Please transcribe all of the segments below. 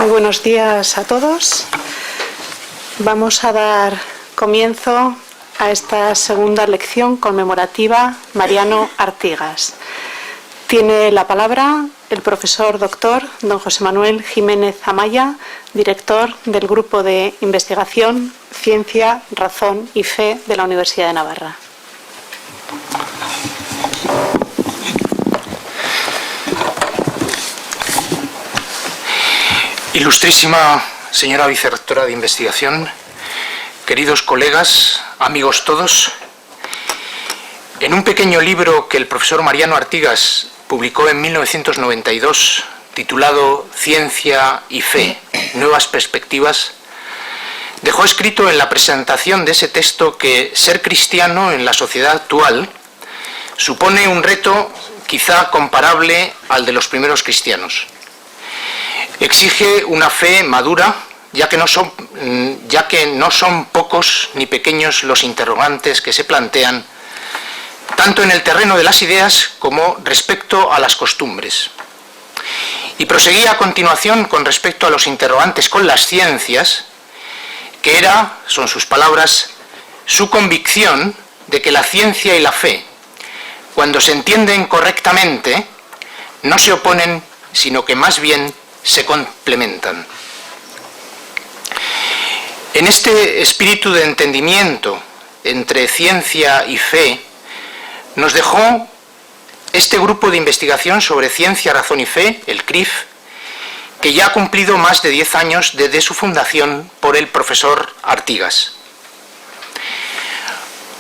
Muy buenos días a todos. Vamos a dar comienzo a esta segunda lección conmemorativa Mariano Artigas. Tiene la palabra el profesor doctor don José Manuel Jiménez Amaya, director del Grupo de Investigación Ciencia, Razón y Fe de la Universidad de Navarra. Ilustrísima señora vicerrectora de investigación, queridos colegas, amigos todos, en un pequeño libro que el profesor Mariano Artigas publicó en 1992, titulado Ciencia y Fe, nuevas perspectivas, dejó escrito en la presentación de ese texto que ser cristiano en la sociedad actual supone un reto quizá comparable al de los primeros cristianos. Exige una fe madura, ya que no son pocos ni pequeños los interrogantes que se plantean, tanto en el terreno de las ideas como respecto a las costumbres. Y proseguía a continuación con respecto a los interrogantes con las ciencias, que son sus palabras, su convicción de que la ciencia y la fe, cuando se entienden correctamente, no se oponen, sino que más bien se complementan. En este espíritu de entendimiento entre ciencia y fe, nos dejó este grupo de investigación sobre ciencia, razón y fe, el CRYF, que ya ha cumplido más de 10 años desde su fundación por el profesor Artigas.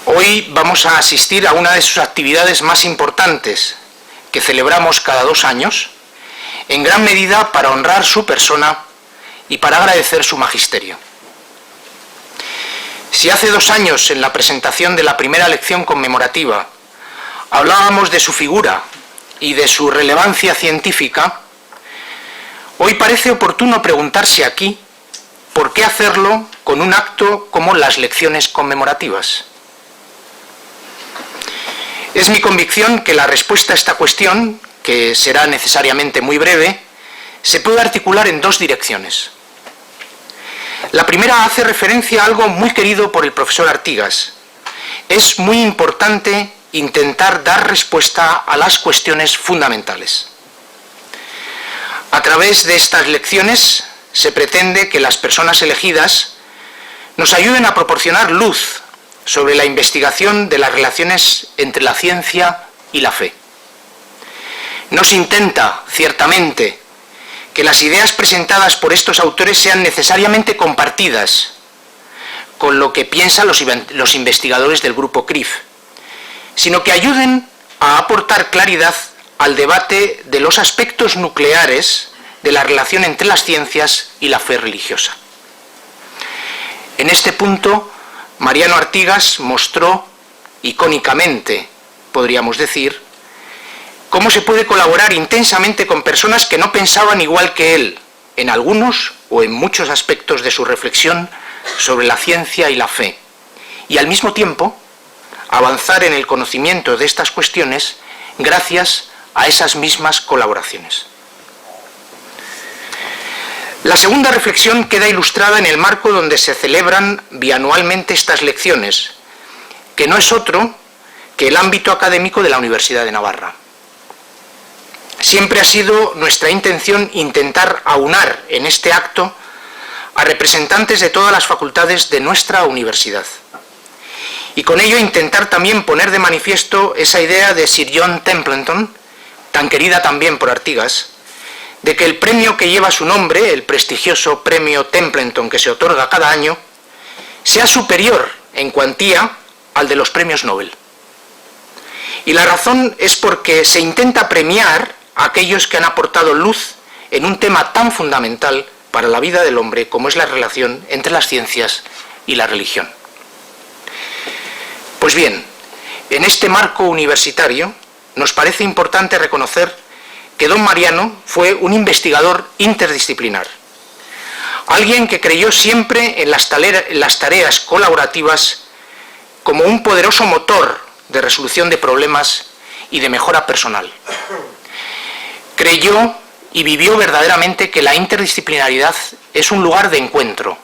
Hoy vamos a asistir a una de sus actividades más importantes, que celebramos cada 2 años, en gran medida para honrar su persona y para agradecer su magisterio. Si hace 2 años, en la presentación de la primera lección conmemorativa, hablábamos de su figura y de su relevancia científica, hoy parece oportuno preguntarse aquí por qué hacerlo con un acto como las lecciones conmemorativas. Es mi convicción que la respuesta a esta cuestión, que será necesariamente muy breve, se puede articular en 2 direcciones. La primera hace referencia a algo muy querido por el profesor Artigas. Es muy importante intentar dar respuesta a las cuestiones fundamentales. A través de estas lecciones se pretende que las personas elegidas nos ayuden a proporcionar luz sobre la investigación de las relaciones entre la ciencia y la fe. No se intenta, ciertamente, que las ideas presentadas por estos autores sean necesariamente compartidas con lo que piensan los investigadores del grupo CRYF, sino que ayuden a aportar claridad al debate de los aspectos nucleares de la relación entre las ciencias y la fe religiosa. En este punto, Mariano Artigas mostró, icónicamente, podríamos decir, cómo se puede colaborar intensamente con personas que no pensaban igual que él, en algunos o en muchos aspectos de su reflexión sobre la ciencia y la fe, y al mismo tiempo avanzar en el conocimiento de estas cuestiones gracias a esas mismas colaboraciones. La segunda reflexión queda ilustrada en el marco donde se celebran bianualmente estas lecciones, que no es otro que el ámbito académico de la Universidad de Navarra. Siempre ha sido nuestra intención intentar aunar en este acto a representantes de todas las facultades de nuestra universidad. Y con ello intentar también poner de manifiesto esa idea de Sir John Templeton, tan querida también por Artigas, de que el premio que lleva su nombre, el prestigioso premio Templeton que se otorga cada año, sea superior en cuantía al de los premios Nobel. Y la razón es porque se intenta premiar a aquellos que han aportado luz en un tema tan fundamental para la vida del hombre como es la relación entre las ciencias y la religión. Pues bien, en este marco universitario nos parece importante reconocer que don Mariano fue un investigador interdisciplinar, alguien que creyó siempre en las tareas colaborativas como un poderoso motor de resolución de problemas y de mejora personal. Creyó y vivió verdaderamente que la interdisciplinaridad es un lugar de encuentro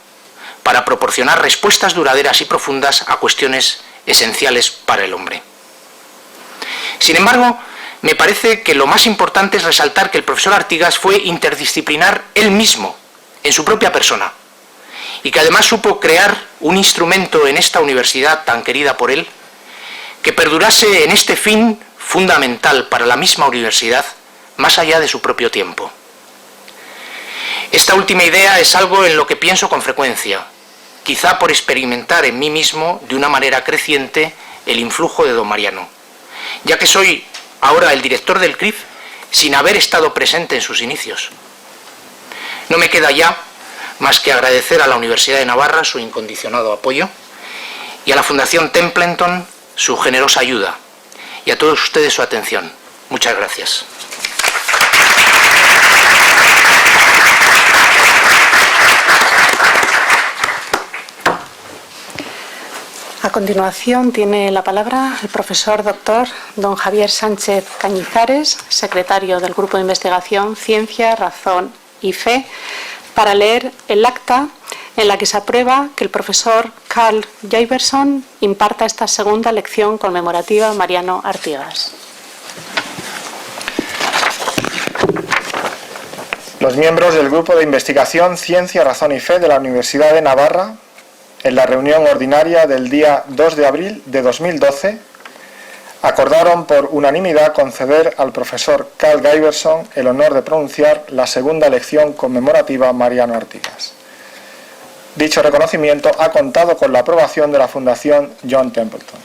para proporcionar respuestas duraderas y profundas a cuestiones esenciales para el hombre. Sin embargo, me parece que lo más importante es resaltar que el profesor Artigas fue interdisciplinar él mismo, en su propia persona, y que además supo crear un instrumento en esta universidad tan querida por él, que perdurase en este fin fundamental para la misma universidad, más allá de su propio tiempo. Esta última idea es algo en lo que pienso con frecuencia, quizá por experimentar en mí mismo de una manera creciente el influjo de don Mariano, ya que soy ahora el director del CRYF sin haber estado presente en sus inicios. No me queda ya más que agradecer a la Universidad de Navarra su incondicionado apoyo y a la Fundación Templeton su generosa ayuda, y a todos ustedes su atención. Muchas gracias. A continuación tiene la palabra el profesor doctor don Javier Sánchez Cañizares, secretario del Grupo de Investigación Ciencia, Razón y Fe, para leer el acta en la que se aprueba que el profesor Karl Giberson imparta esta segunda lección conmemorativa Mariano Artigas. Los miembros del Grupo de Investigación Ciencia, Razón y Fe de la Universidad de Navarra, en la reunión ordinaria del día 2 de abril de 2012, acordaron por unanimidad conceder al profesor Karl Giberson el honor de pronunciar la segunda lección conmemorativa Mariano Artigas. Dicho reconocimiento ha contado con la aprobación de la Fundación John Templeton.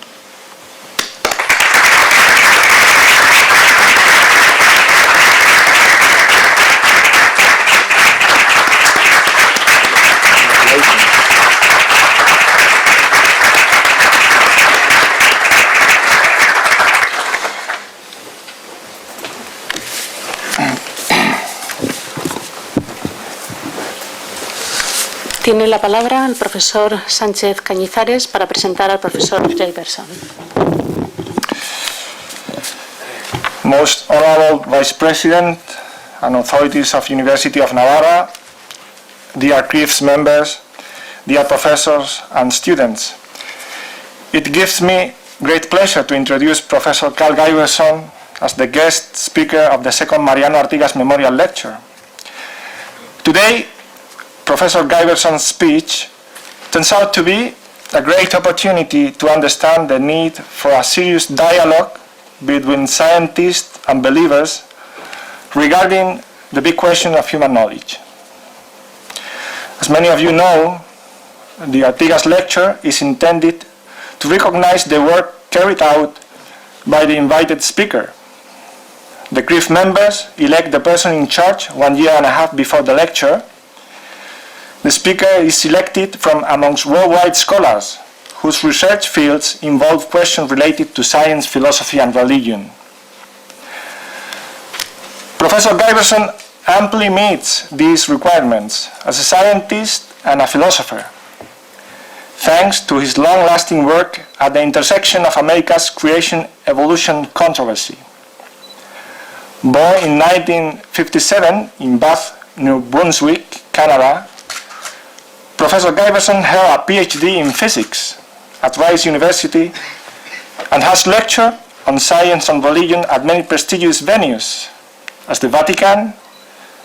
Tiene la palabra el profesor Sánchez Cañizares para presentar al profesor Giberson. Most Honorable Vice President and authorities of University of Navarra, dear CRYF's members, dear professors and students, it gives me great pleasure to introduce Professor Karl Giberson as the guest speaker of the second Mariano Artigas Memorial Lecture. Today, Professor Giberson's speech turns out to be a great opportunity to understand the need for a serious dialogue between scientists and believers regarding the big question of human knowledge. As many of you know, the Artigas lecture is intended to recognize the work carried out by the invited speaker. The CRYF members elect the person in charge 1.5 years before the lecture. The speaker is selected from amongst worldwide scholars whose research fields involve questions related to science, philosophy, and religion. Professor Giberson amply meets these requirements as a scientist and a philosopher, thanks to his long-lasting work at the intersection of America's creation-evolution controversy. Born in 1957 in Bath, New Brunswick, Canada, Professor Giberson held a PhD in physics at Rice University and has lectured on science and religion at many prestigious venues as the Vatican,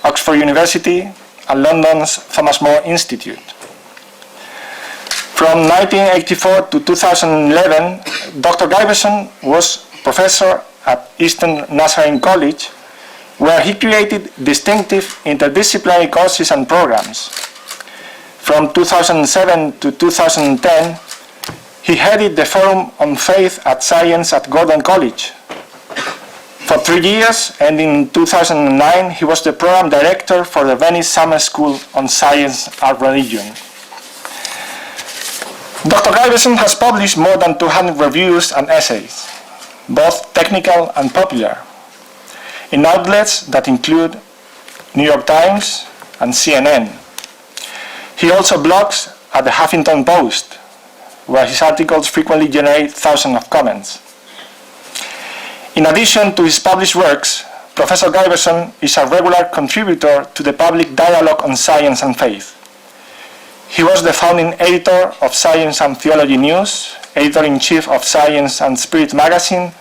Oxford University, and London's Thomas More Institute. From 1984 to 2011, Dr. Giberson was professor at Eastern Nazarene College, where he created distinctive interdisciplinary courses and programs. From 2007 to 2010, he headed the Forum on Faith and Science at Gordon College. For 3 years, and in 2009, he was the program director for the Venice Summer School on Science and Religion. Dr. Giberson has published more than 200 reviews and essays, both technical and popular, in outlets that include New York Times and CNN. He also blogs at the Huffington Post, where his articles frequently generate thousands of comments. In addition to his published works, Professor Giberson is a regular contributor to the public dialogue on science and faith. He was the founding editor of Science and Theology News, editor-in-chief of Science and Spirit magazine,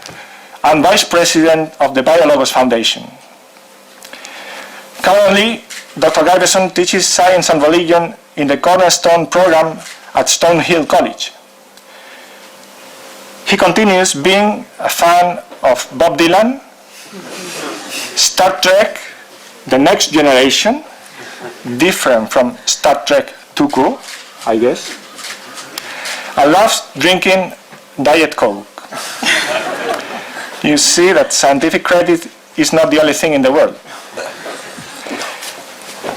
and vice president of the Biologos Foundation. Currently, Dr. Giberson teaches science and religion in the Cornerstone program at Stonehill College. He continues being a fan of Bob Dylan, Star Trek, The Next Generation, different from Star Trek Tuku, I guess, and loves drinking Diet Coke. You see that scientific credit is not the only thing in the world.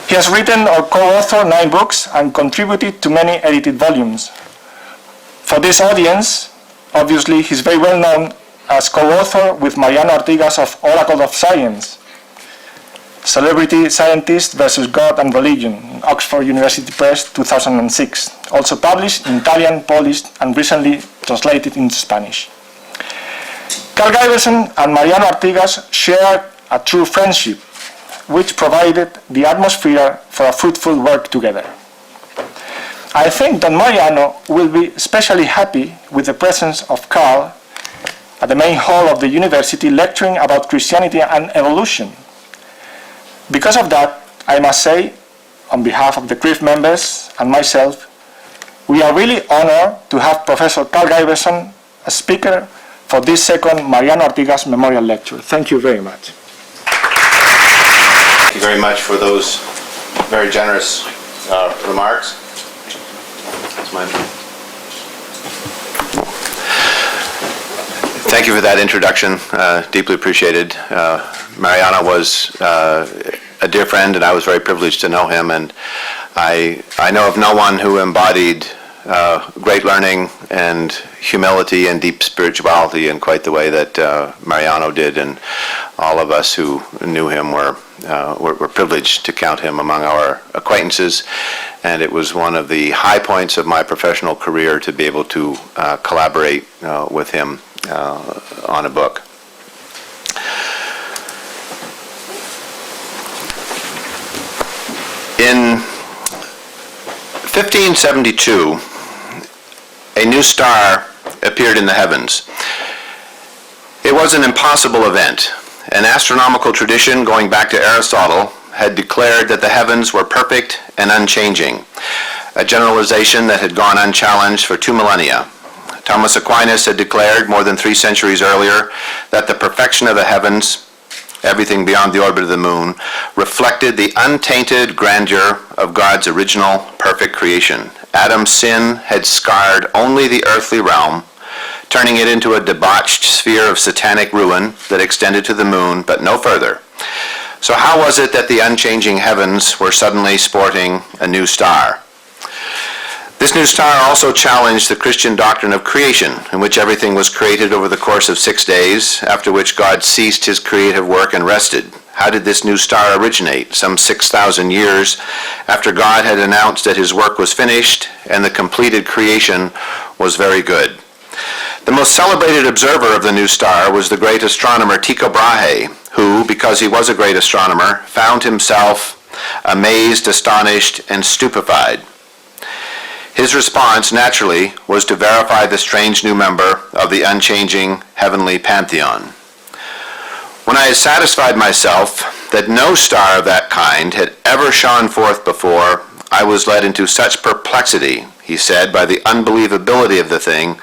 He has written or co-authored 9 books and contributed to many edited volumes. For this audience, obviously, he's very well known as co-author with Mariano Artigas of Oracle of Science, Celebrity Scientist versus God and Religion, Oxford University Press, 2006, also published in Italian, Polish, and recently translated into Spanish. Karl Giberson and Mariano Artigas shared a true friendship, which provided the atmosphere for a fruitful work together. I think that Mariano will be especially happy with the presence of Karl at the main hall of the university lecturing about Christianity and evolution. Because of that, I must say, on behalf of the CRYF members and myself, we are really honored to have Professor Karl Giberson as speaker for this second Mariano Artigas Memorial Lecture. Thank you very much. Thank you very much for those very generous remarks. That's mine. Thank you for that introduction. Deeply appreciated. Mariano was a dear friend, and I was very privileged to know him. And I know of no one who embodied great learning and humility and deep spirituality in quite the way that Mariano did. And all of us who knew him were privileged to count him among our acquaintances. And it was one of the high points of my professional career to be able to collaborate with him on a book. In 1572, a new star appeared in the heavens. It was an impossible event. An astronomical tradition going back to Aristotle had declared that the heavens were perfect and unchanging, a generalization that had gone unchallenged for 2 millennia. Thomas Aquinas had declared more than 3 centuries earlier that the perfection of the heavens, everything beyond the orbit of the moon, reflected the untainted grandeur of God's original perfect creation. Adam's sin had scarred only the earthly realm, turning it into a debauched sphere of satanic ruin that extended to the moon, but no further. So how was it that the unchanging heavens were suddenly sporting a new star? This new star also challenged the Christian doctrine of creation, in which everything was created over the course of 6 days, after which God ceased his creative work and rested. How did this new star originate? Some 6,000 years after God had announced that his work was finished and the completed creation was very good. The most celebrated observer of the new star was the great astronomer Tycho Brahe, who, because he was a great astronomer, found himself amazed, astonished, and stupefied. His response, naturally, was to verify the strange new member of the unchanging heavenly pantheon. When I had satisfied myself that no star of that kind had ever shone forth before, I was led into such perplexity, he said, by the unbelievability of the thing,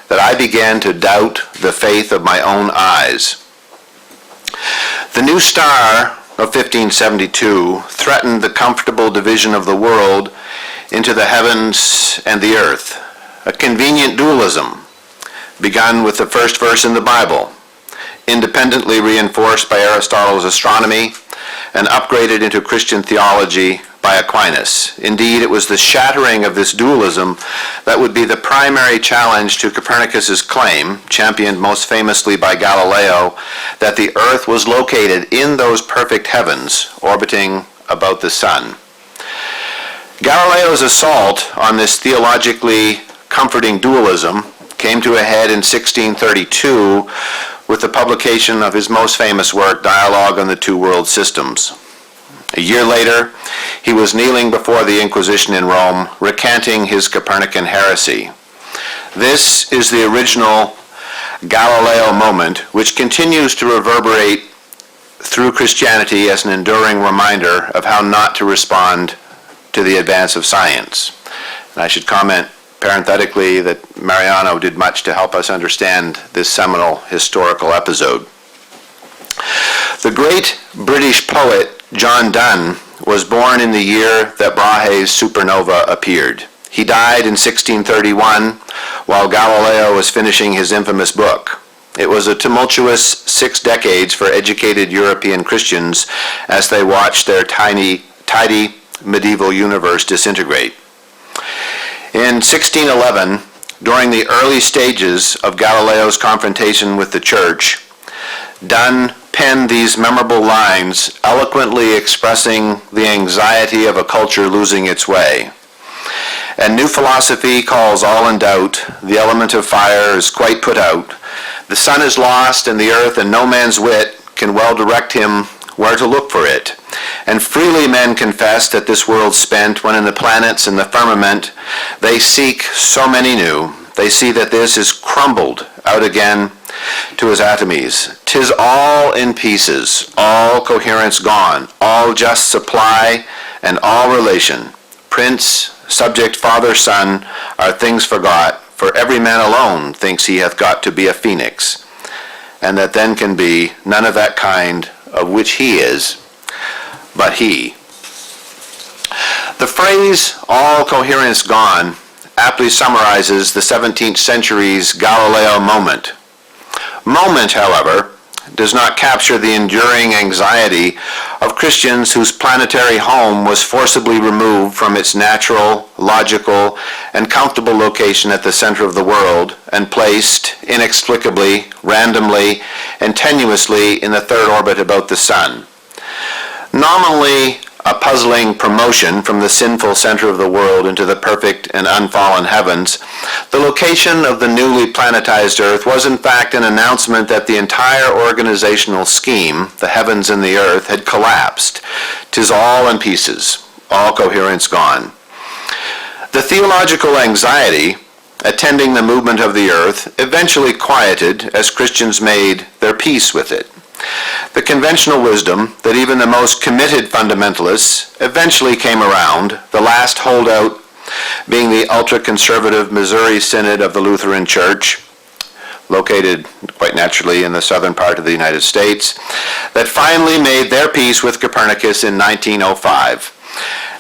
that I began to doubt the faith of my own eyes. The new star of 1572 threatened the comfortable division of the world into the heavens and the earth, a convenient dualism begun with the first verse in the Bible, independently reinforced by Aristotle's astronomy and upgraded into Christian theology by Aquinas. Indeed, it was the shattering of this dualism that would be the primary challenge to Copernicus's claim, championed most famously by Galileo, that the earth was located in those perfect heavens orbiting about the sun. Galileo's assault on this theologically comforting dualism came to a head in 1632 with the publication of his most famous work, Dialogue on the Two World Systems. A year later, he was kneeling before the Inquisition in Rome, recanting his Copernican heresy. This is the original Galileo moment, which continues to reverberate through Christianity as an enduring reminder of how not to respond to the advance of science. And I should comment parenthetically that Mariano did much to help us understand this seminal historical episode. The great British poet John Donne was born in the year that Brahe's supernova appeared. He died in 1631 while Galileo was finishing his infamous book. It was a tumultuous 6 decades for educated European Christians as they watched their tidy medieval universe disintegrate. In 1611, during the early stages of Galileo's confrontation with the Church, Donne penned these memorable lines, eloquently expressing the anxiety of a culture losing its way. And new philosophy calls all in doubt, the element of fire is quite put out, the sun is lost and the earth, and no man's wit can well direct him where to look for it. And freely men confess that this world's spent, when in the planets and the firmament they seek so many new, they see that this is crumbled out again to his atomies. 'Tis all in pieces, all coherence gone, all just supply and all relation. Prince, subject, father, son, are things forgot, for every man alone thinks he hath got to be a phoenix, and that then can be none of that kind of which he is, but he. The phrase, all coherence gone, aptly summarizes the 17th century's Galileo moment. Moment, however, does not capture the enduring anxiety of Christians whose planetary home was forcibly removed from its natural, logical, and comfortable location at the center of the world and placed inexplicably, randomly, and tenuously in the third orbit about the sun. Nominally a puzzling promotion from the sinful center of the world into the perfect and unfallen heavens, the location of the newly planetized Earth was in fact an announcement that the entire organizational scheme, the heavens and the earth, had collapsed. 'Tis all in pieces, all coherence gone. The theological anxiety attending the movement of the earth eventually quieted as Christians made their peace with it. The conventional wisdom that even the most committed fundamentalists eventually came around, the last holdout being the ultra-conservative Missouri Synod of the Lutheran Church, located quite naturally in the southern part of the United States, that finally made their peace with Copernicus in 1905.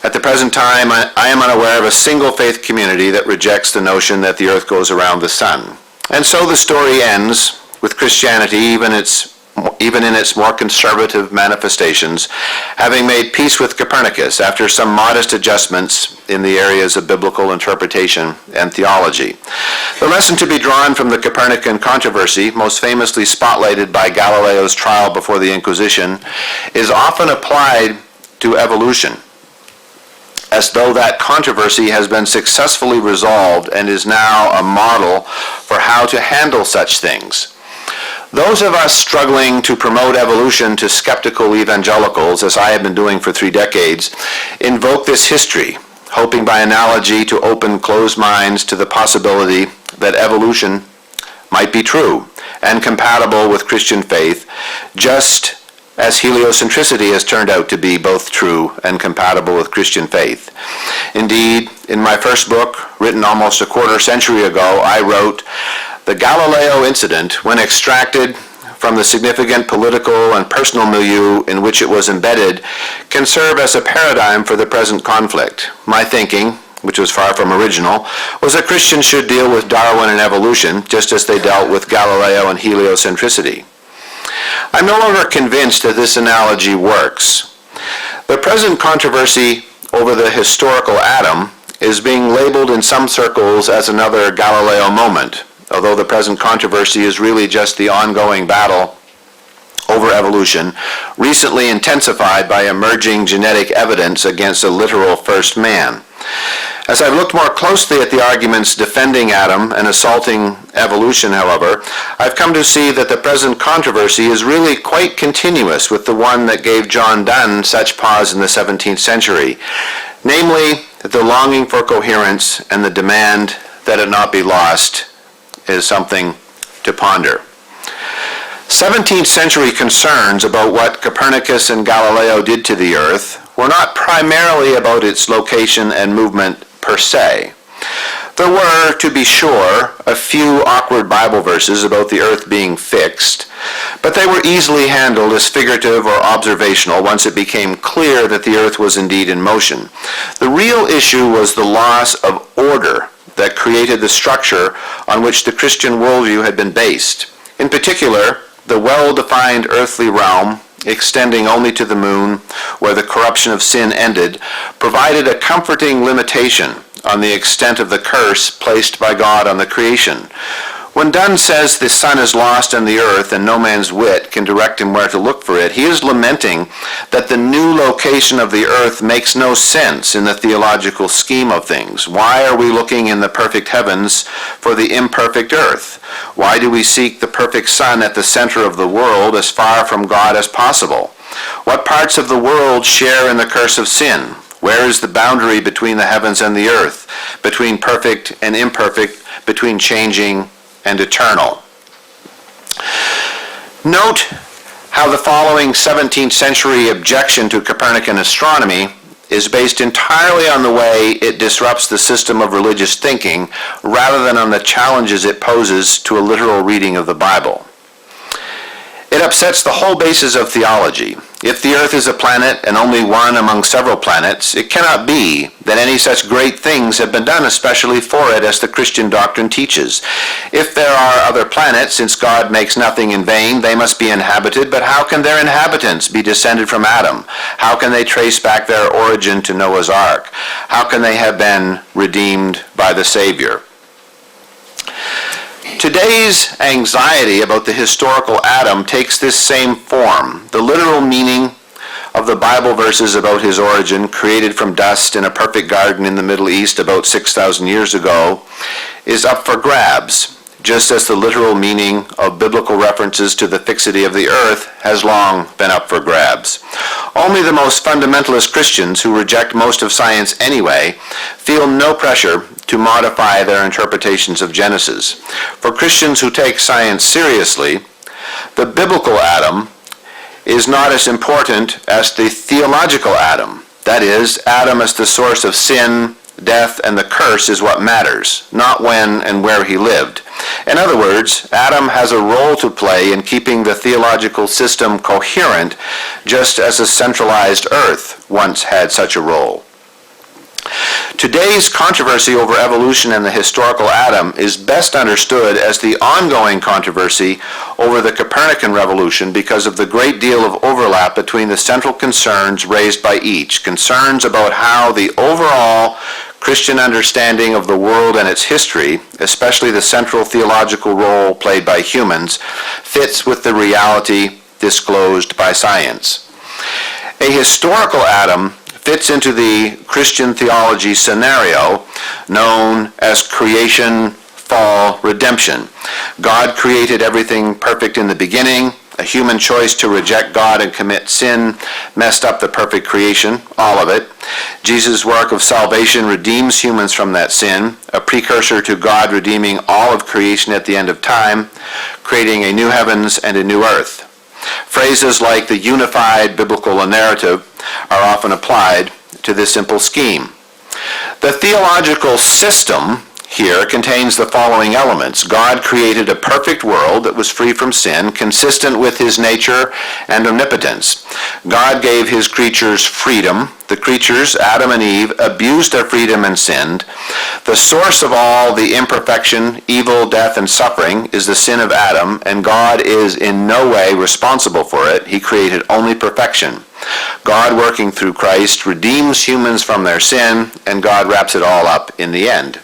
At the present time, I am unaware of a single faith community that rejects the notion that the earth goes around the sun. And so the story ends with Christianity, even in its more conservative manifestations, having made peace with Copernicus after some modest adjustments in the areas of biblical interpretation and theology. The lesson to be drawn from the Copernican controversy, most famously spotlighted by Galileo's trial before the Inquisition, is often applied to evolution, as though that controversy has been successfully resolved and is now a model for how to handle such things. Those of us struggling to promote evolution to skeptical evangelicals, as I have been doing for 3 decades, invoke this history, hoping by analogy to open closed minds to the possibility that evolution might be true and compatible with Christian faith, just as heliocentricity has turned out to be both true and compatible with Christian faith. Indeed, in my first book, written almost a quarter century ago, I wrote, "The Galileo incident, when extracted from the significant political and personal milieu in which it was embedded, can serve as a paradigm for the present conflict. My thinking, which was far from original, was that Christians should deal with Darwin and evolution just as they dealt with Galileo and heliocentricity." I'm no longer convinced that this analogy works. The present controversy over the historical atom is being labeled in some circles as another Galileo moment, although the present controversy is really just the ongoing battle over evolution, recently intensified by emerging genetic evidence against a literal first man. As I've looked more closely at the arguments defending Adam and assaulting evolution, however, I've come to see that the present controversy is really quite continuous with the one that gave John Donne such pause in the 17th century, namely, that the longing for coherence and the demand that it not be lost is something to ponder. 17th century concerns about what Copernicus and Galileo did to the earth were not primarily about its location and movement per se. There were, to be sure, a few awkward Bible verses about the earth being fixed, but they were easily handled as figurative or observational once it became clear that the earth was indeed in motion. The real issue was the loss of order that created the structure on which the Christian worldview had been based. In particular, the well-defined earthly realm, extending only to the moon, where the corruption of sin ended, provided a comforting limitation on the extent of the curse placed by God on the creation. When Donne says the sun is lost on the earth and no man's wit can direct him where to look for it, he is lamenting that the new location of the earth makes no sense in the theological scheme of things. Why are we looking in the perfect heavens for the imperfect earth? Why do we seek the perfect sun at the center of the world as far from God as possible? What parts of the world share in the curse of sin? Where is the boundary between the heavens and the earth, between perfect and imperfect, between changing and eternal? Note how the following 17th century objection to Copernican astronomy is based entirely on the way it disrupts the system of religious thinking rather than on the challenges it poses to a literal reading of the Bible. It upsets the whole basis of theology. If the earth is a planet and only one among several planets, it cannot be that any such great things have been done especially for it as the Christian doctrine teaches. If there are other planets, since God makes nothing in vain, they must be inhabited, but how can their inhabitants be descended from Adam? How can they trace back their origin to Noah's Ark? How can they have been redeemed by the Savior? Today's anxiety about the historical Adam takes this same form. The literal meaning of the Bible verses about his origin, created from dust in a perfect garden in the Middle East about 6,000 years ago, is up for grabs, just as the literal meaning of biblical references to the fixity of the earth has long been up for grabs. Only the most fundamentalist Christians, who reject most of science anyway, feel no pressure to modify their interpretations of Genesis. For Christians who take science seriously, the biblical Adam is not as important as the theological Adam. That is, Adam as the source of sin, death, and the curse is what matters, not when and where he lived. In other words, Adam has a role to play in keeping the theological system coherent, just as a centralized earth once had such a role. Today's controversy over evolution and the historical Adam is best understood as the ongoing controversy over the Copernican revolution because of the great deal of overlap between the central concerns raised by each, concerns about how the overall Christian understanding of the world and its history, especially the central theological role played by humans, fits with the reality disclosed by science. A historical Adam fits into the Christian theology scenario known as creation, fall, redemption. God created everything perfect in the beginning. A human choice to reject God and commit sin messed up the perfect creation, all of it. Jesus' work of salvation redeems humans from that sin, a precursor to God redeeming all of creation at the end of time, creating a new heavens and a new earth. Phrases like the unified biblical narrative are often applied to this simple scheme. The theological system here contains the following elements. God created a perfect world that was free from sin, consistent with his nature and omnipotence. God gave his creatures freedom. The creatures, Adam and Eve, abused their freedom and sinned. The source of all the imperfection, evil, death, and suffering is the sin of Adam, and God is in no way responsible for it. He created only perfection. God, working through Christ, redeems humans from their sin, and God wraps it all up in the end.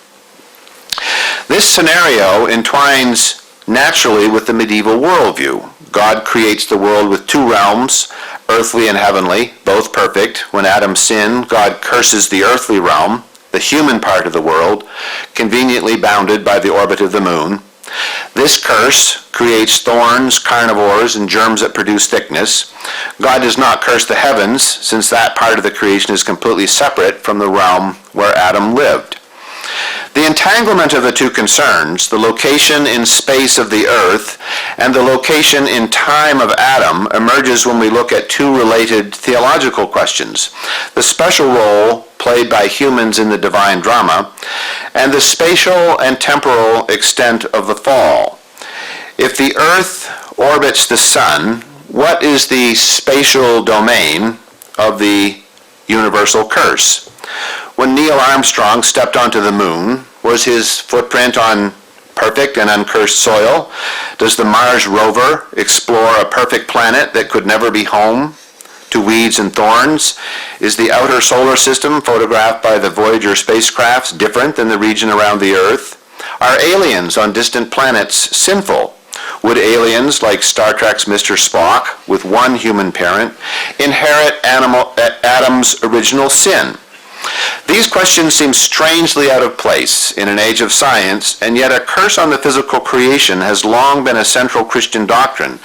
This scenario entwines naturally with the medieval worldview. God creates the world with two realms, earthly and heavenly, both perfect. When Adam sinned, God curses the earthly realm, the human part of the world, conveniently bounded by the orbit of the moon. This curse creates thorns, carnivores, and germs that produce thickness. God does not curse the heavens, since that part of the creation is completely separate from the realm where Adam lived. The entanglement of the two concerns, the location in space of the earth and the location in time of Adam, emerges when we look at two related theological questions: the special role played by humans in the divine drama, and the spatial and temporal extent of the fall. If the earth orbits the sun, what is the spatial domain of the universal curse? When Neil Armstrong stepped onto the moon, was his footprint on perfect and uncursed soil? Does the Mars rover explore a perfect planet that could never be home to weeds and thorns? Is the outer solar system photographed by the Voyager spacecrafts different than the region around the Earth? Are aliens on distant planets sinful? Would aliens, like Star Trek's Mr. Spock, with one human parent, inherit Adam's original sin? These questions seem strangely out of place in an age of science, and yet a curse on the physical creation has long been a central Christian doctrine,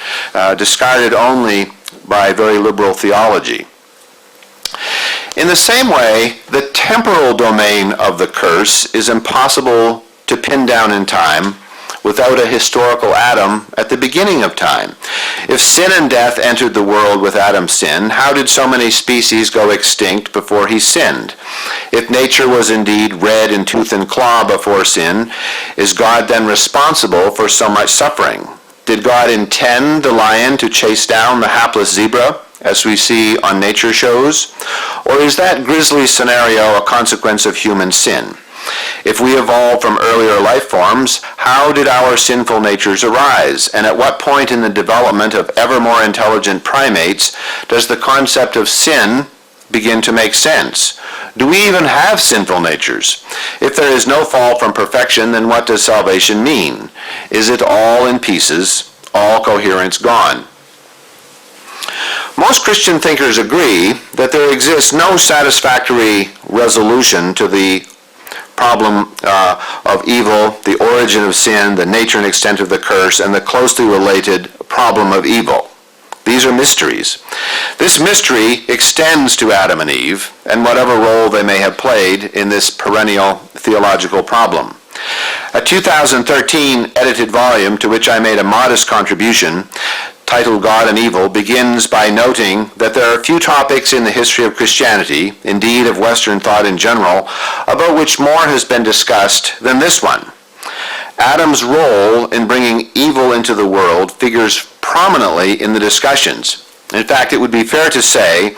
discarded only by very liberal theology. In the same way, the temporal domain of the curse is impossible to pin down in time without a historical Adam at the beginning of time. If sin and death entered the world with Adam's sin, how did so many species go extinct before he sinned? If nature was indeed red in tooth and claw before sin, is God then responsible for so much suffering? Did God intend the lion to chase down the hapless zebra, as we see on nature shows? Or is that grisly scenario a consequence of human sin? If we evolved from earlier life forms, how did our sinful natures arise? And at what point in the development of ever more intelligent primates does the concept of sin begin to make sense? Do we even have sinful natures? If there is no fall from perfection, then what does salvation mean? Is it all in pieces, all coherence gone? Most Christian thinkers agree that there exists no satisfactory resolution to the problem of evil, the origin of sin, the nature and extent of the curse, and the closely related problem of evil. These are mysteries. This mystery extends to Adam and Eve and whatever role they may have played in this perennial theological problem. A 2013 edited volume to which I made a modest contribution, titled God and Evil, begins by noting that there are few topics in the history of Christianity, indeed of Western thought in general, about which more has been discussed than this one. Adam's role in bringing evil into the world figures prominently in the discussions. In fact, it would be fair to say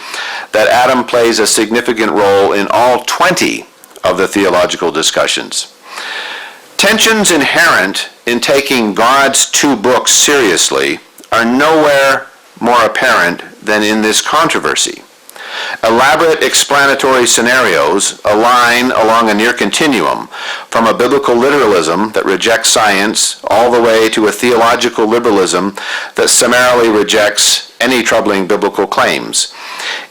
that Adam plays a significant role in all 20 of the theological discussions. Tensions inherent in taking God's two books seriously are nowhere more apparent than in this controversy. Elaborate explanatory scenarios align along a near continuum, from a biblical literalism that rejects science all the way to a theological liberalism that summarily rejects any troubling biblical claims.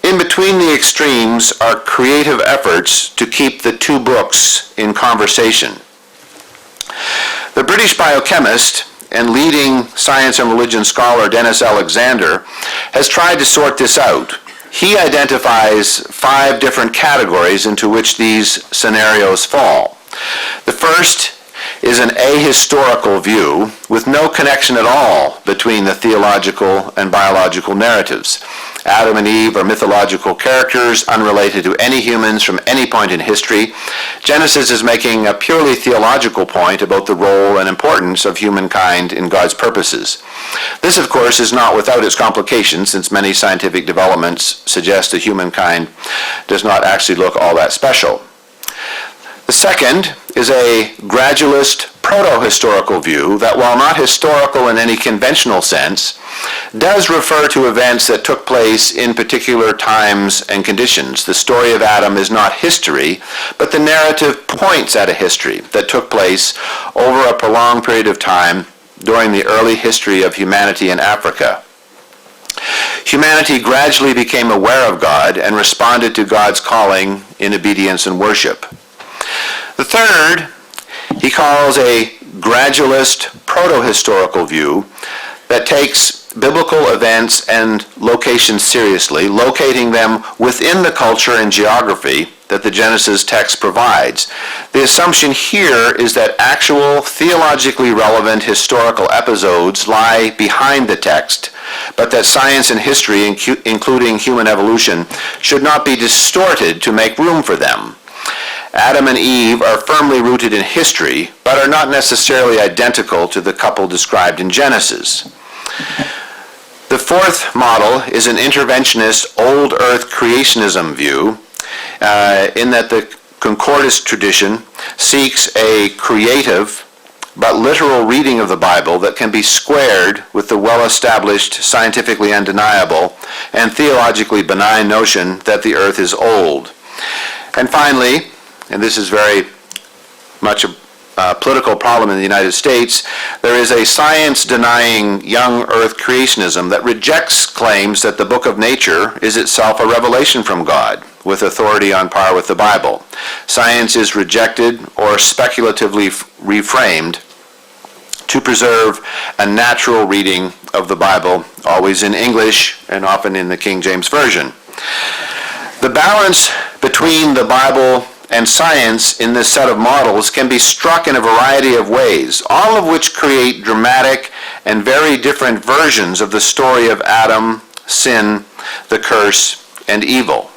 In between the extremes are creative efforts to keep the two books in conversation. The British biochemist and leading science and religion scholar Dennis Alexander has tried to sort this out. He identifies 5 different categories into which these scenarios fall. The first is an ahistorical view with no connection at all between the theological and biological narratives. Adam and Eve are mythological characters unrelated to any humans from any point in history. Genesis is making a purely theological point about the role and importance of humankind in God's purposes. This, of course, is not without its complications, since many scientific developments suggest that humankind does not actually look all that special. The second is a gradualist proto-historical view that, while not historical in any conventional sense, does refer to events that took place in particular times and conditions. The story of Adam is not history, but the narrative points at a history that took place over a prolonged period of time during the early history of humanity in Africa. Humanity gradually became aware of God and responded to God's calling in obedience and worship. The third, he calls a gradualist proto-historical view that takes biblical events and locations seriously, locating them within the culture and geography that the Genesis text provides. The assumption here is that actual theologically relevant historical episodes lie behind the text, but that science and history, including human evolution, should not be distorted to make room for them. Adam and Eve are firmly rooted in history, but are not necessarily identical to the couple described in Genesis. The fourth model is an interventionist old earth creationism view, in that the concordist tradition seeks a creative but literal reading of the Bible that can be squared with the well-established, scientifically undeniable, and theologically benign notion that the earth is old. And finally, and this is very much a political problem in the United States, there is a science-denying young earth creationism that rejects claims that the book of nature is itself a revelation from God, with authority on par with the Bible. Science is rejected or speculatively reframed to preserve a natural reading of the Bible, always in English and often in the King James Version. The balance between the Bible and science in this set of models can be struck in a variety of ways, all of which create dramatic and very different versions of the story of Adam, sin, the curse, and evil.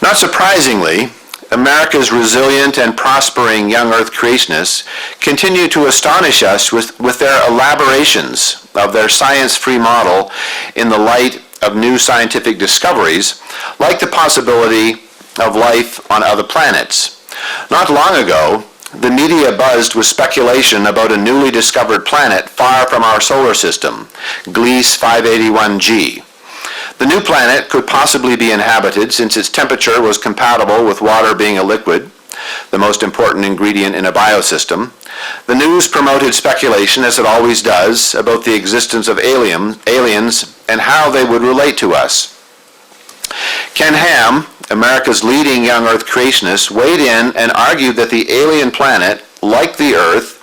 Not surprisingly, America's resilient and prospering young earth creationists continue to astonish us with their elaborations of their science-free model in the light of new scientific discoveries, like the possibility of life on other planets. Not long ago, the media buzzed with speculation about a newly discovered planet far from our solar system, Gliese 581g. The new planet could possibly be inhabited since its temperature was compatible with water being a liquid, the most important ingredient in a biosystem. The news promoted speculation, as it always does, about the existence of aliens and how they would relate to us. Ken Ham, America's leading young earth creationist, weighed in and argued that the alien planet, like the earth,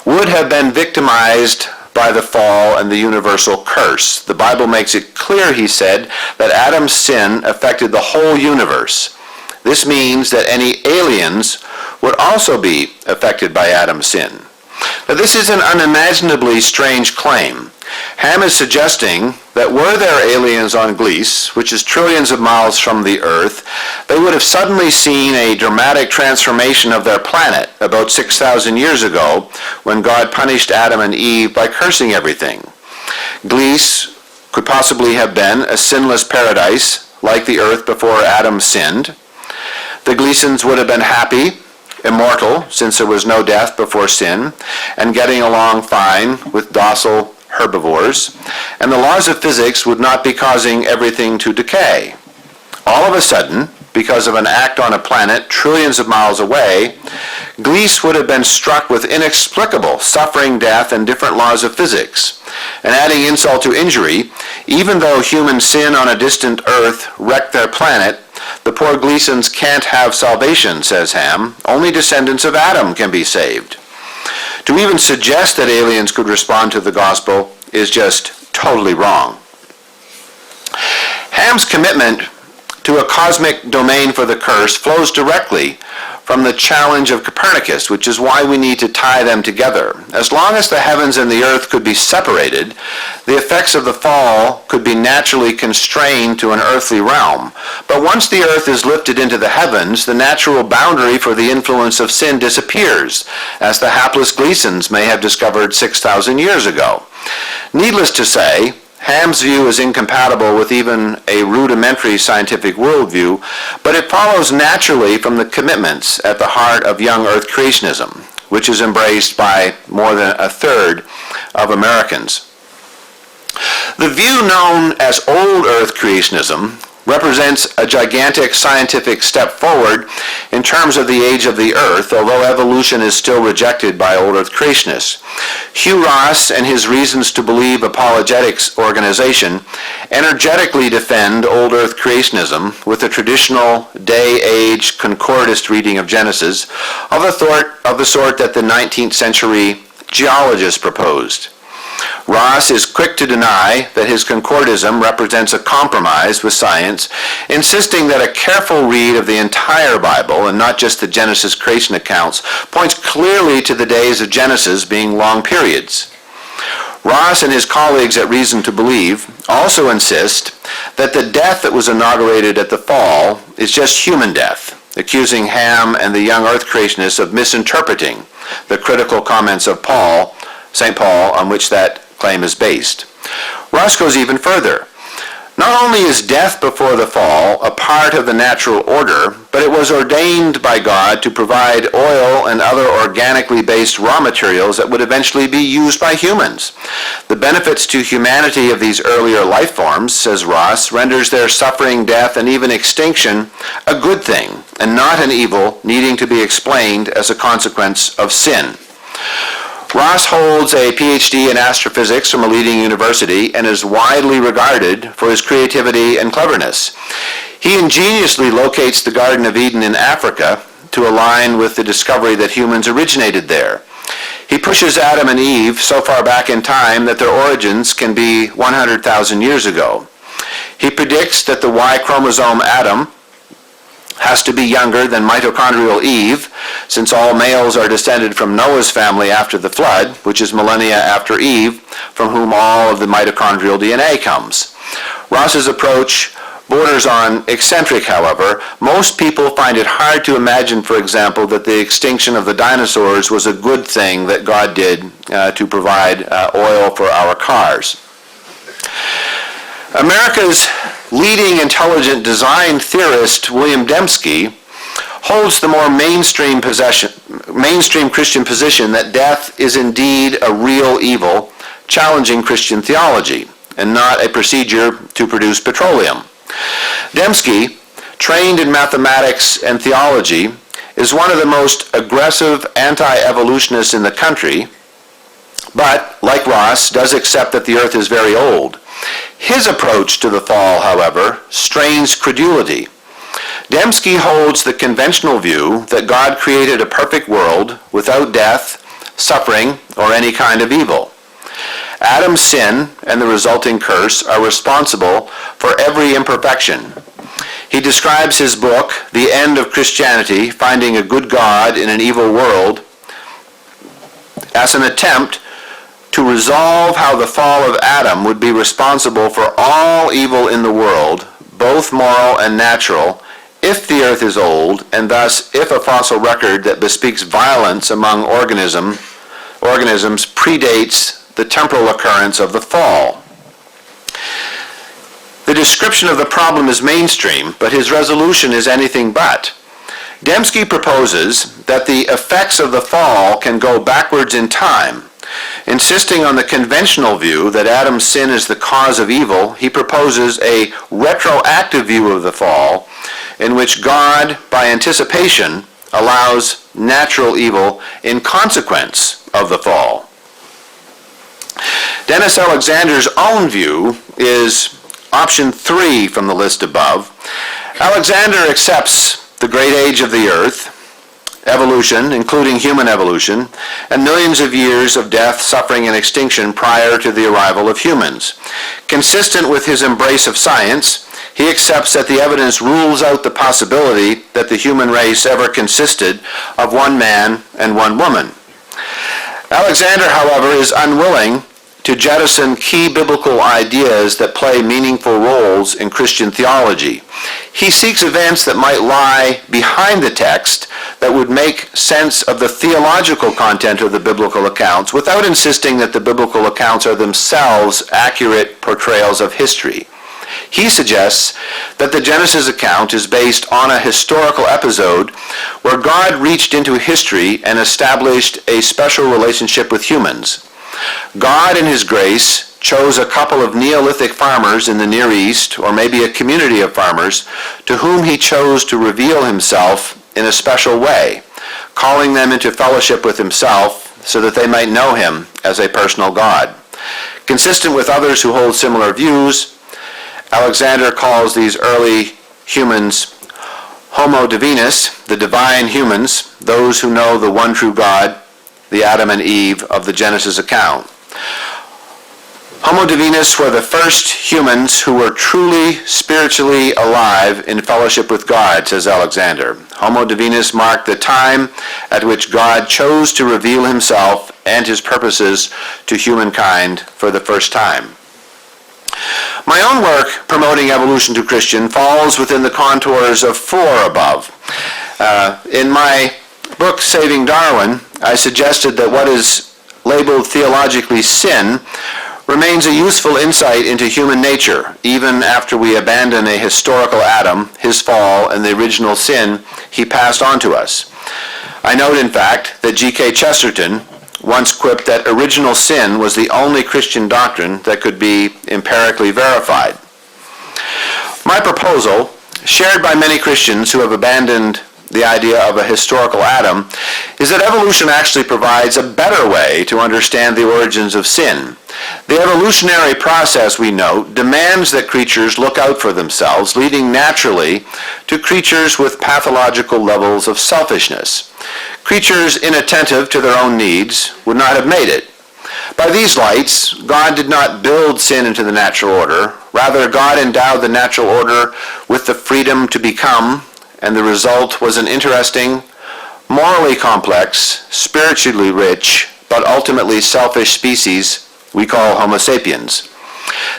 would have been victimized by the fall and the universal curse. The Bible makes it clear, he said, that Adam's sin affected the whole universe. This means that any aliens would also be affected by Adam's sin. Now, this is an unimaginably strange claim. Ham is suggesting that were there aliens on Gliese, which is trillions of miles from the Earth, they would have suddenly seen a dramatic transformation of their planet about 6,000 years ago when God punished Adam and Eve by cursing everything. Gliese could possibly have been a sinless paradise like the Earth before Adam sinned. The Gleesons would have been happy, immortal, since there was no death before sin, and getting along fine with docile herbivores, and the laws of physics would not be causing everything to decay. All of a sudden, because of an act on a planet trillions of miles away, Gliese would have been struck with inexplicable suffering, death, and different laws of physics. And adding insult to injury, even though human sin on a distant Earth wrecked their planet, the poor Gleesons can't have salvation, says Ham. Only descendants of Adam can be saved. To even suggest that aliens could respond to the gospel is just totally wrong. Ham's commitment to a cosmic domain for the curse flows directly from the challenge of Copernicus, which is why we need to tie them together. As long as the heavens and the earth could be separated, the effects of the fall could be naturally constrained to an earthly realm. But once the earth is lifted into the heavens, the natural boundary for the influence of sin disappears, as the hapless Gleesons may have discovered 6,000 years ago. Needless to say, Ham's view is incompatible with even a rudimentary scientific worldview, but it follows naturally from the commitments at the heart of young earth creationism, which is embraced by more than a third of Americans. The view known as old earth creationism represents a gigantic scientific step forward in terms of the age of the Earth, although evolution is still rejected by old Earth creationists. Hugh Ross and his Reasons to Believe Apologetics organization energetically defend old Earth creationism with the traditional day-age concordist reading of Genesis of the sort that the 19th century geologists proposed. Ross is quick to deny that his concordism represents a compromise with science, insisting that a careful read of the entire Bible, and not just the Genesis creation accounts, points clearly to the days of Genesis being long periods. Ross and his colleagues at Reason to Believe also insist that the death that was inaugurated at the fall is just human death, accusing Ham and the young earth creationists of misinterpreting the critical comments of St. Paul, on which that claim is based. Ross goes even further. Not only is death before the fall a part of the natural order, but it was ordained by God to provide oil and other organically based raw materials that would eventually be used by humans. The benefits to humanity of these earlier life forms, says Ross, renders their suffering, death, and even extinction a good thing, and not an evil needing to be explained as a consequence of sin. Ross holds a PhD in astrophysics from a leading university and is widely regarded for his creativity and cleverness. He ingeniously locates the Garden of Eden in Africa to align with the discovery that humans originated there. He pushes Adam and Eve so far back in time that their origins can be 100,000 years ago. He predicts that the Y chromosome Adam has to be younger than mitochondrial Eve, since all males are descended from Noah's family after the flood, which is millennia after Eve, from whom all of the mitochondrial DNA comes. Ross's approach borders on eccentric, however. Most people find it hard to imagine, for example, that the extinction of the dinosaurs was a good thing that God did to provide oil for our cars. America's leading intelligent design theorist, William Dembski, holds the more mainstream Christian position that death is indeed a real evil, challenging Christian theology, and not a procedure to produce petroleum. Dembski, trained in mathematics and theology, is one of the most aggressive anti-evolutionists in the country, but, like Ross, does accept that the earth is very old. His approach to the fall, however, strains credulity. Dembski holds the conventional view that God created a perfect world without death, suffering, or any kind of evil. Adam's sin and the resulting curse are responsible for every imperfection. He describes his book, The End of Christianity, Finding a Good God in an Evil World, as an attempt to resolve how the fall of Adam would be responsible for all evil in the world, both moral and natural, if the earth is old, and thus if a fossil record that bespeaks violence among organisms predates the temporal occurrence of the fall. The description of the problem is mainstream, but his resolution is anything but. Dembski proposes that the effects of the fall can go backwards in time. Insisting on the conventional view that Adam's sin is the cause of evil, he proposes a retroactive view of the fall, in which God, by anticipation, allows natural evil in consequence of the fall. Dennis Alexander's own view is option 3 from the list above. Alexander accepts the great age of the earth, evolution, including human evolution, and millions of years of death, suffering, and extinction prior to the arrival of humans. Consistent with his embrace of science, he accepts that the evidence rules out the possibility that the human race ever consisted of one man and one woman. Alexander, however, is unwilling to jettison key biblical ideas that play meaningful roles in Christian theology. He seeks events that might lie behind the text that would make sense of the theological content of the biblical accounts without insisting that the biblical accounts are themselves accurate portrayals of history. He suggests that the Genesis account is based on a historical episode where God reached into history and established a special relationship with humans. God in his grace chose a couple of Neolithic farmers in the Near East, or maybe a community of farmers, to whom he chose to reveal himself in a special way, calling them into fellowship with himself so that they might know him as a personal God. Consistent with others who hold similar views, Alexander calls these early humans Homo divinus, the divine humans, those who know the one true God, the Adam and Eve of the Genesis account. Homo divinus were the first humans who were truly spiritually alive in fellowship with God, says Alexander. Homo divinus marked the time at which God chose to reveal himself and his purposes to humankind for the first time. My own work promoting evolution to Christian falls within the contours of four above. In my book, Saving Darwin, I suggested that what is labeled theologically sin remains a useful insight into human nature, even after we abandon a historical Adam, his fall, and the original sin he passed on to us. I note, in fact, that G.K. Chesterton once quipped that original sin was the only Christian doctrine that could be empirically verified. My proposal, shared by many Christians who have abandoned the idea of a historical Adam, is that evolution actually provides a better way to understand the origins of sin. The evolutionary process, we note, demands that creatures look out for themselves, leading naturally to creatures with pathological levels of selfishness. Creatures inattentive to their own needs would not have made it. By these lights, God did not build sin into the natural order. Rather, God endowed the natural order with the freedom to become, and the result was an interesting, morally complex, spiritually rich, but ultimately selfish species we call Homo sapiens.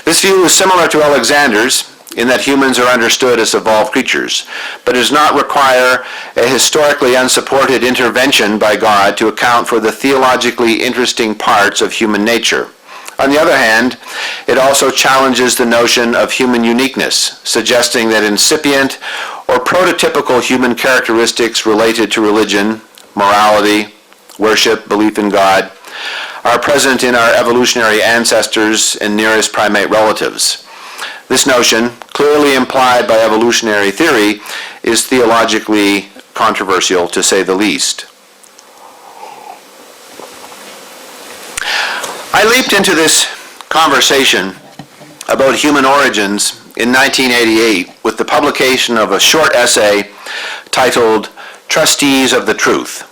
This view is similar to Alexander's in that humans are understood as evolved creatures, but does not require a historically unsupported intervention by God to account for the theologically interesting parts of human nature. On the other hand, it also challenges the notion of human uniqueness, suggesting that incipient or prototypical human characteristics related to religion, morality, worship, belief in God, are present in our evolutionary ancestors and nearest primate relatives. This notion, clearly implied by evolutionary theory, is theologically controversial, to say the least. I leaped into this conversation about human origins in 1988 with the publication of a short essay titled Trustees of the Truth,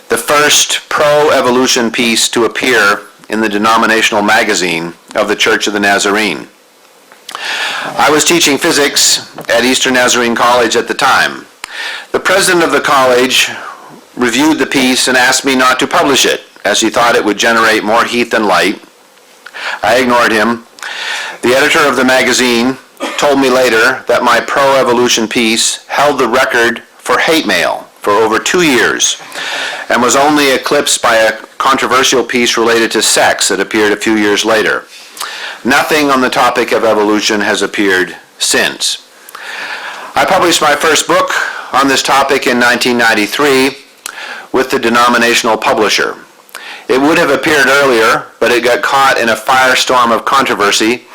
the first pro-evolution piece to appear in the denominational magazine of the Church of the Nazarene. I was teaching physics at Eastern Nazarene College at the time. The president of the college reviewed the piece and asked me not to publish it, as he thought it would generate more heat than light. I ignored him. The editor of the magazine told me later that my pro-evolution piece held the record for hate mail for over 2 years and was only eclipsed by a controversial piece related to sex that appeared a few years later. Nothing on the topic of evolution has appeared since. I published my first book on this topic in 1993 with the denominational publisher. It would have appeared earlier, but it got caught in a firestorm of controversy,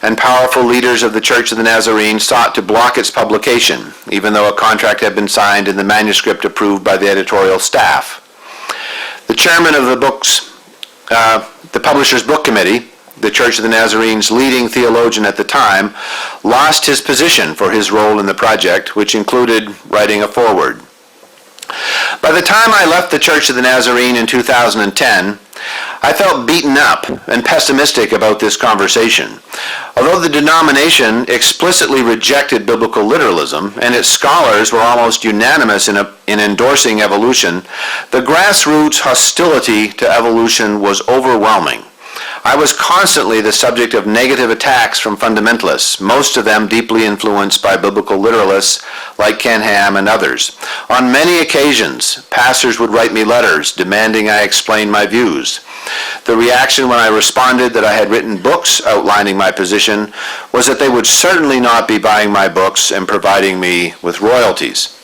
and powerful leaders of the Church of the Nazarene sought to block its publication, even though a contract had been signed and the manuscript approved by the editorial staff. The chairman of the publisher's book committee, the Church of the Nazarene's leading theologian at the time, lost his position for his role in the project, which included writing a foreword. By the time I left the Church of the Nazarene in 2010, I felt beaten up and pessimistic about this conversation. Although the denomination explicitly rejected biblical literalism, and its scholars were almost unanimous in endorsing evolution, the grassroots hostility to evolution was overwhelming. I was constantly the subject of negative attacks from fundamentalists, most of them deeply influenced by biblical literalists like Ken Ham and others. On many occasions, pastors would write me letters demanding I explain my views. The reaction when I responded that I had written books outlining my position was that they would certainly not be buying my books and providing me with royalties.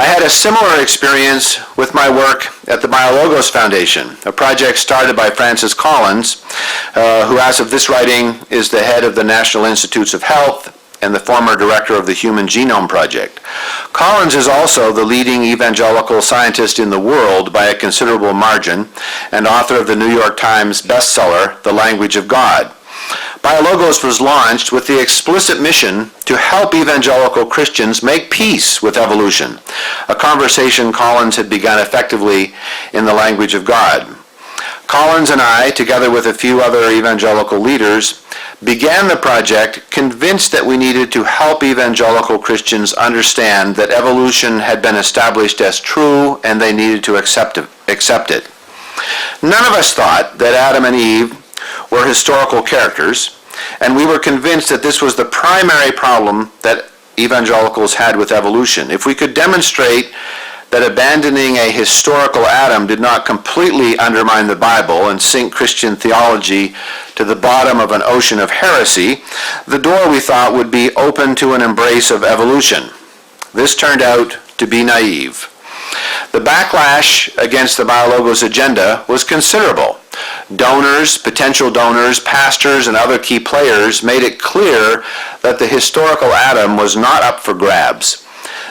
I had a similar experience with my work at the BioLogos Foundation, a project started by Francis Collins, who as of this writing is the head of the National Institutes of Health and the former director of the Human Genome Project. Collins is also the leading evangelical scientist in the world by a considerable margin and author of the New York Times bestseller, The Language of God. BioLogos was launched with the explicit mission to help evangelical Christians make peace with evolution, a conversation Collins had begun effectively in The Language of God. Collins and I, together with a few other evangelical leaders, began the project convinced that we needed to help evangelical Christians understand that evolution had been established as true and they needed to accept it. None of us thought that Adam and Eve were historical characters, and we were convinced that this was the primary problem that evangelicals had with evolution. If we could demonstrate that abandoning a historical Adam did not completely undermine the Bible and sink Christian theology to the bottom of an ocean of heresy, the door, we thought, would be open to an embrace of evolution. This turned out to be naive. The backlash against the BioLogos agenda was considerable. Donors, potential donors, pastors, and other key players made it clear that the historical Adam was not up for grabs.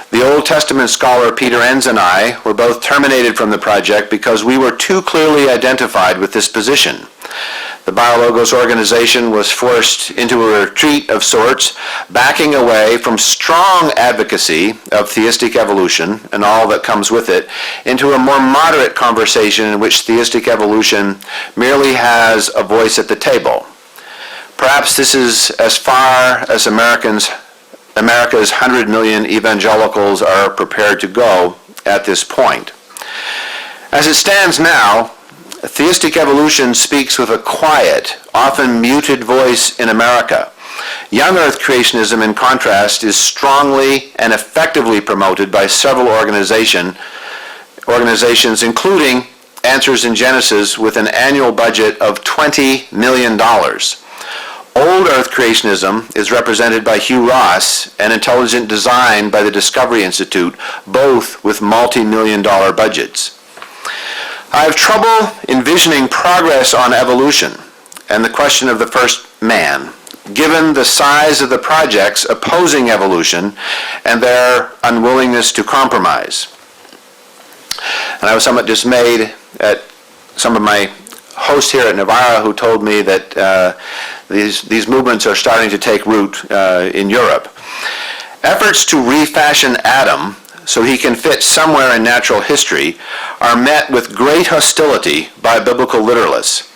The Old Testament scholar Peter Enns and I were both terminated from the project because we were too clearly identified with this position. The BioLogos organization was forced into a retreat of sorts, backing away from strong advocacy of theistic evolution and all that comes with it, into a more moderate conversation in which theistic evolution merely has a voice at the table. Perhaps this is as far as America's 100 million evangelicals are prepared to go at this point. As it stands now, theistic evolution speaks with a quiet, often muted voice in America. Young Earth creationism, in contrast, is strongly and effectively promoted by several organizations, including Answers in Genesis, with an annual budget of $20 million. Old Earth creationism is represented by Hugh Ross and Intelligent Design by the Discovery Institute, both with multi-million-dollar budgets. I have trouble envisioning progress on evolution and the question of the first man, given the size of the projects opposing evolution and their unwillingness to compromise. And I was somewhat dismayed at some of my hosts here at Navarra who told me that these movements are starting to take root in Europe. Efforts to refashion Adam so he can fit somewhere in natural history are met with great hostility by biblical literalists.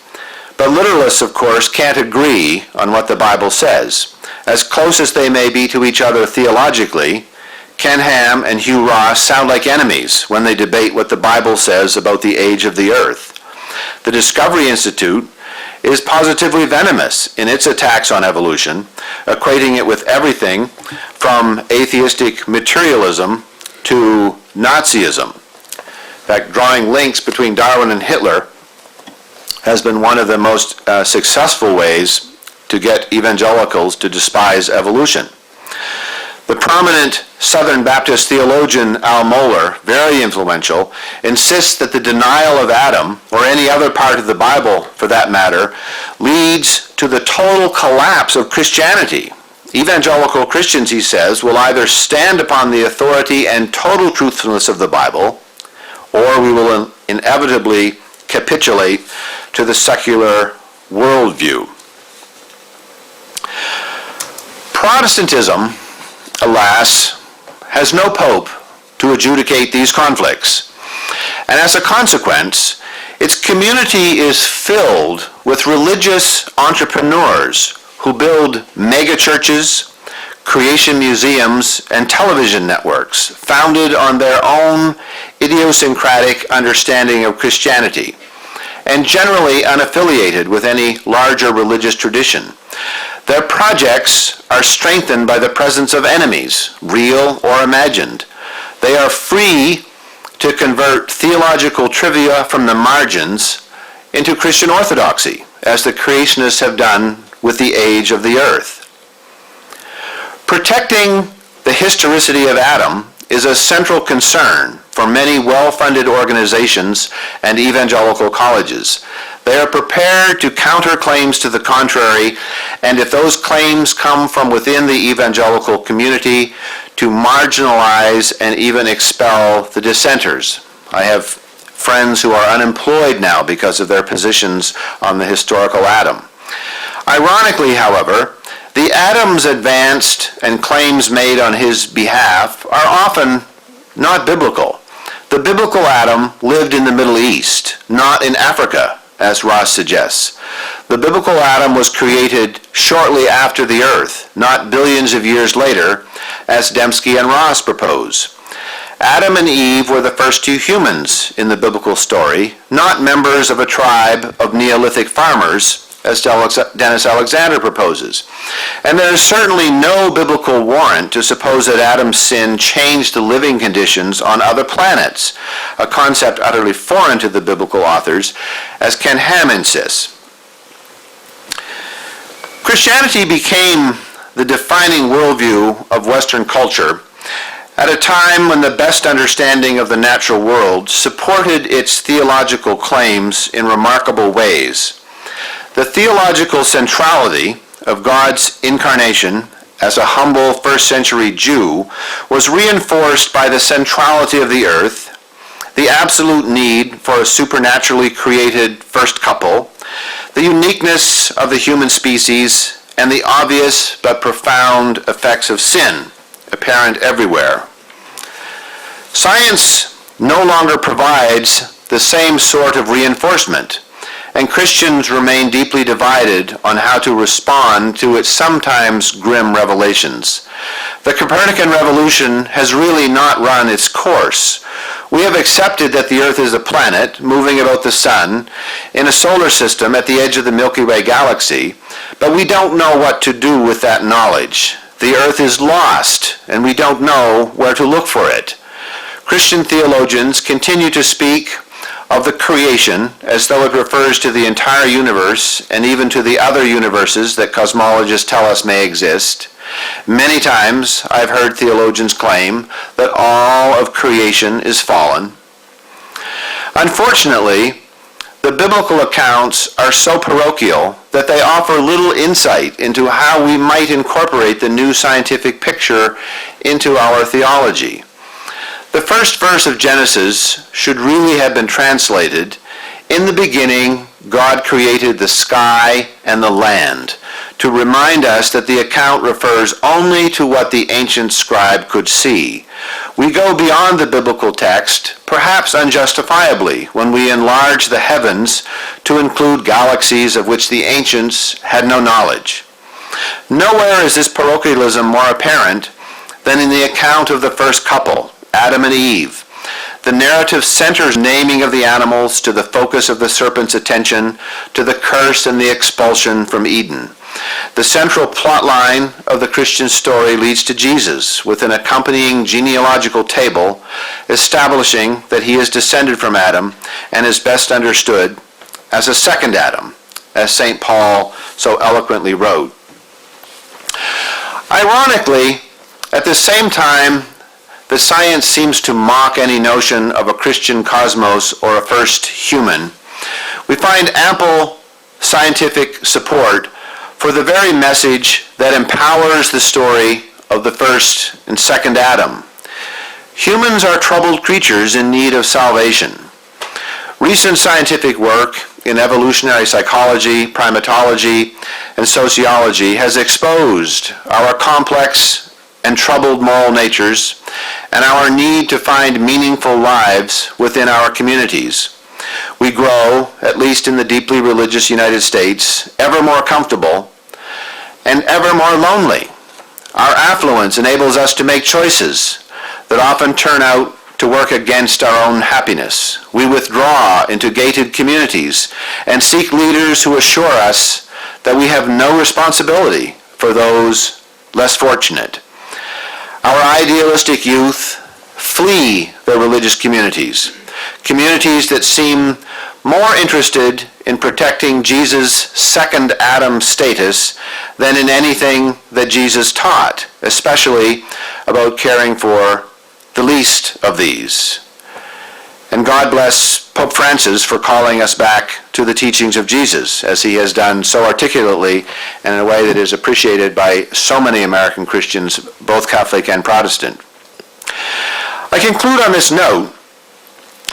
But literalists, of course, can't agree on what the Bible says. As close as they may be to each other theologically, Ken Ham and Hugh Ross sound like enemies when they debate what the Bible says about the age of the earth. The Discovery Institute is positively venomous in its attacks on evolution, equating it with everything from atheistic materialism to Nazism. In fact, drawing links between Darwin and Hitler has been one of the most successful ways to get evangelicals to despise evolution. The prominent Southern Baptist theologian Al Mohler, very influential, insists that the denial of Adam, or any other part of the Bible for that matter, leads to the total collapse of Christianity. Evangelical Christians, he says, will either stand upon the authority and total truthfulness of the Bible, or we will inevitably capitulate to the secular worldview. Protestantism, alas, has no pope to adjudicate these conflicts, and as a consequence, its community is filled with religious entrepreneurs who build megachurches, creation museums, and television networks founded on their own idiosyncratic understanding of Christianity, and generally unaffiliated with any larger religious tradition. Their projects are strengthened by the presence of enemies, real or imagined. They are free to convert theological trivia from the margins into Christian orthodoxy, as the creationists have done with the age of the earth. Protecting the historicity of Adam is a central concern for many well-funded organizations and evangelical colleges. They are prepared to counter claims to the contrary, and if those claims come from within the evangelical community, to marginalize and even expel the dissenters. I have friends who are unemployed now because of their positions on the historical Adam. Ironically, however, the Adams advanced and claims made on his behalf are often not biblical. The biblical Adam lived in the Middle East, not in Africa, as Ross suggests. The biblical Adam was created shortly after the earth, not billions of years later, as Dembski and Ross propose. Adam and Eve were the first two humans in the biblical story, not members of a tribe of Neolithic farmers, as Dennis Alexander proposes. And there is certainly no biblical warrant to suppose that Adam's sin changed the living conditions on other planets, a concept utterly foreign to the biblical authors, as Ken Ham insists. Christianity became the defining worldview of Western culture at a time when the best understanding of the natural world supported its theological claims in remarkable ways. The theological centrality of God's incarnation as a humble first-century Jew was reinforced by the centrality of the earth, the absolute need for a supernaturally created first couple, the uniqueness of the human species, and the obvious but profound effects of sin, apparent everywhere. Science no longer provides the same sort of reinforcement, and Christians remain deeply divided on how to respond to its sometimes grim revelations. The Copernican revolution has really not run its course. We have accepted that the Earth is a planet moving about the sun in a solar system at the edge of the Milky Way galaxy, but we don't know what to do with that knowledge. The Earth is lost, and we don't know where to look for it. Christian theologians continue to speak of the creation as though it refers to the entire universe and even to the other universes that cosmologists tell us may exist. Many times I've heard theologians claim that all of creation is fallen. Unfortunately, the biblical accounts are so parochial that they offer little insight into how we might incorporate the new scientific picture into our theology. The first verse of Genesis should really have been translated, "In the beginning, God created the sky and the land," to remind us that the account refers only to what the ancient scribe could see. We go beyond the biblical text, perhaps unjustifiably, when we enlarge the heavens to include galaxies of which the ancients had no knowledge. Nowhere is this parochialism more apparent than in the account of the first couple, Adam and Eve. The narrative centers naming of the animals to the focus of the serpent's attention, to the curse and the expulsion from Eden. The central plot line of the Christian story leads to Jesus, with an accompanying genealogical table establishing that he is descended from Adam and is best understood as a second Adam, as St. Paul so eloquently wrote. Ironically, at the same time, the science seems to mock any notion of a Christian cosmos or a first human. We find ample scientific support for the very message that empowers the story of the first and second Adam. Humans are troubled creatures in need of salvation. Recent scientific work in evolutionary psychology, primatology, and sociology has exposed our complex and troubled moral natures, and our need to find meaningful lives within our communities. We grow, at least in the deeply religious United States, ever more comfortable and ever more lonely. Our affluence enables us to make choices that often turn out to work against our own happiness. We withdraw into gated communities and seek leaders who assure us that we have no responsibility for those less fortunate. Our idealistic youth flee their religious communities, communities that seem more interested in protecting Jesus' second Adam status than in anything that Jesus taught, especially about caring for the least of these. And God bless Pope Francis for calling us back to the teachings of Jesus, as he has done so articulately and in a way that is appreciated by so many American Christians, both Catholic and Protestant. I conclude on this note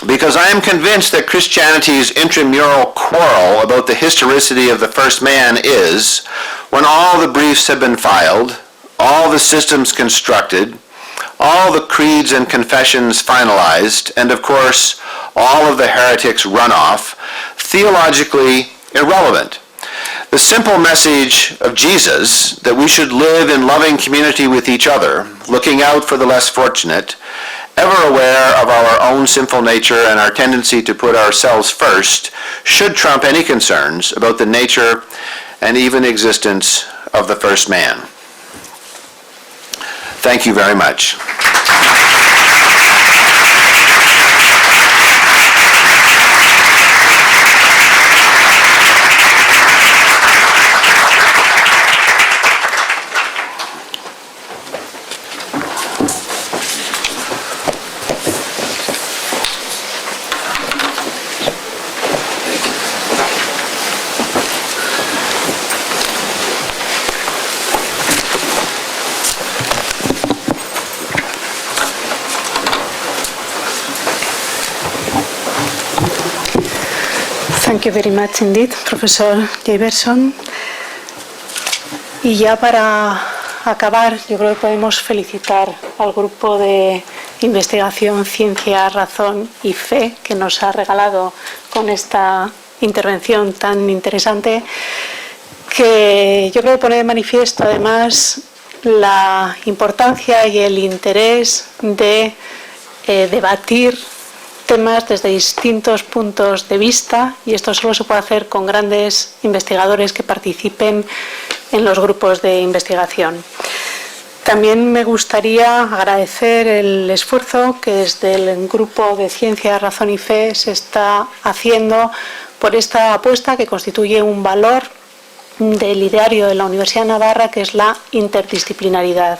because I am convinced that Christianity's intramural quarrel about the historicity of the first man is, when all the briefs have been filed, all the systems constructed, all the creeds and confessions finalized, and of course, all of the heretics run off, theologically irrelevant. The simple message of Jesus, that we should live in loving community with each other, looking out for the less fortunate, ever aware of our own sinful nature and our tendency to put ourselves first, should trump any concerns about the nature and even existence of the first man. Thank you very much. Thank you very much indeed, profesor Giberson. Y ya para acabar, yo creo que podemos felicitar al Grupo de Investigación Ciencia, Razón y Fe que nos ha regalado con esta intervención tan interesante, que yo creo que pone de manifiesto además la importancia y el interés de debatir temas desde distintos puntos de vista, y esto solo se puede hacer con grandes investigadores que participen en los grupos de investigación. También me gustaría agradecer el esfuerzo que desde el Grupo de Ciencia, Razón y Fe se está haciendo por esta apuesta que constituye un valor del ideario de la Universidad de Navarra, que es la interdisciplinaridad.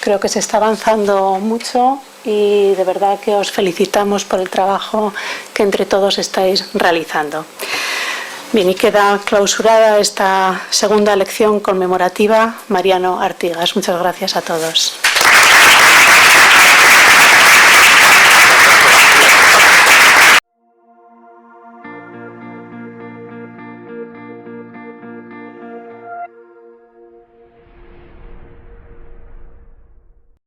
Creo que se está avanzando mucho y de verdad que os felicitamos por el trabajo que entre todos estáis realizando. Bien, y queda clausurada esta segunda lección conmemorativa Mariano Artigas. Muchas gracias a todos.